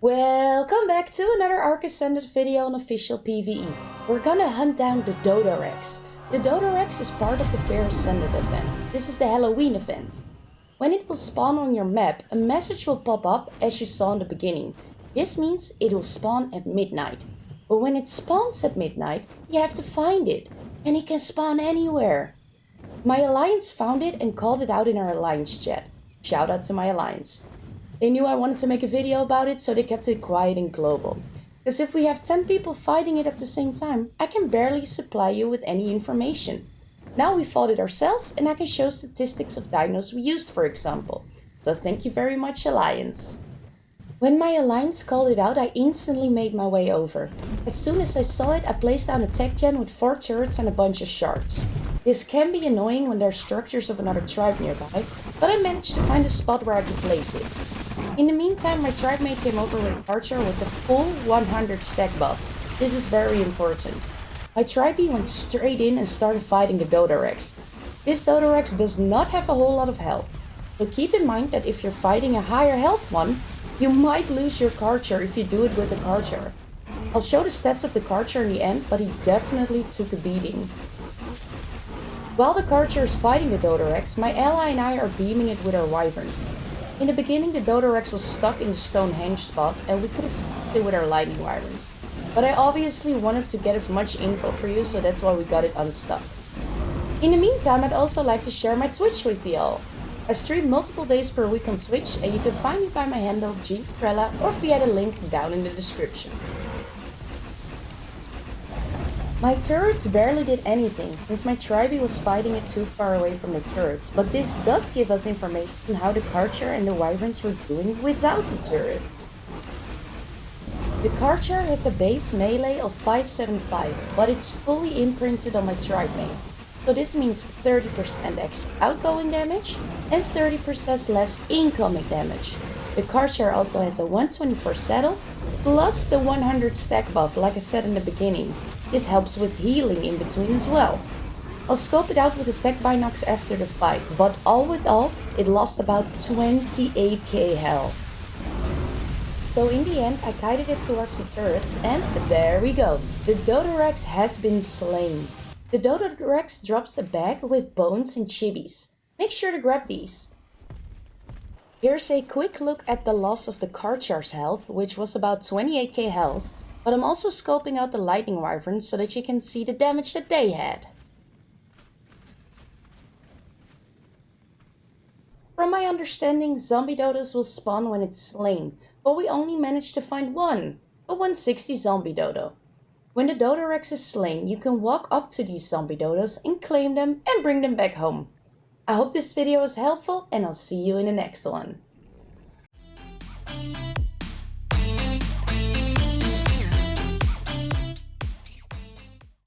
Welcome back to another Arc Ascended video on Official PVE. We're gonna hunt down the Dodorex. The Dodorex is part of the Fair Ascended event. This is the Halloween event. When it will spawn on your map, a message will pop up as you saw in the beginning. This means it will spawn at midnight. But when it spawns at midnight, you have to find it. And it can spawn anywhere. My alliance found it and called it out in our alliance chat. Shout out to my alliance. They knew I wanted to make a video about it, so they kept it quiet and global. Because if we have 10 people fighting it at the same time, I can barely supply you with any information. Now we fought it ourselves and I can show statistics of dinos we used, for example. So thank you very much, Alliance. When my alliance called it out, I instantly made my way over. As soon as I saw it, I placed down a tech gen with 4 turrets and a bunch of shards. This can be annoying when there are structures of another tribe nearby, but I managed to find a spot where I could place it. In the meantime, my tribe mate came over with an archer with a full 100 stack buff. This is very important. My tribe went straight in and started fighting the Dodorex. This Dodorex does not have a whole lot of health, so keep in mind that if you're fighting a higher health one, you might lose your Karcher if you do it with a Karcher. I'll show the stats of the Karcher in the end, but he definitely took a beating. While the Karcher is fighting the Dodorex, my ally and I are beaming it with our wyverns. In the beginning, the Dodorex was stuck in the Stonehenge spot and we could have killed it with our lightning wyverns. But I obviously wanted to get as much info for you, so that's why we got it unstuck. In the meantime, I'd also like to share my Twitch with you all. I stream multiple days per week on Twitch and you can find me by my handle G-Prella or via the link down in the description. My turrets barely did anything, since my tribe was fighting it too far away from the turrets, but this does give us information on how the Karcher and the wyverns were doing without the turrets. The Karcher has a base melee of 575, but it's fully imprinted on my tribe mate. So this means 30% extra outgoing damage and 30% less incoming damage. The Karcher also has a 124 saddle, plus the 100 stack buff like I said in the beginning. This helps with healing in between as well. I'll scope it out with the tech binocs after the fight, but all with all, it lost about 28k health. So in the end, I guided it towards the turrets and there we go. The Dodorex has been slain. The Dodorex drops a bag with bones and chibis. Make sure to grab these. Here's a quick look at the loss of the Karcher's health, which was about 28k health. But I'm also scoping out the lightning wyverns so that you can see the damage that they had. From my understanding, zombie dodos will spawn when it's slain, but we only managed to find one, a 160 zombie dodo. When the Dodorex is slain, you can walk up to these zombie dodos and claim them and bring them back home. I hope this video was helpful and I'll see you in the next one.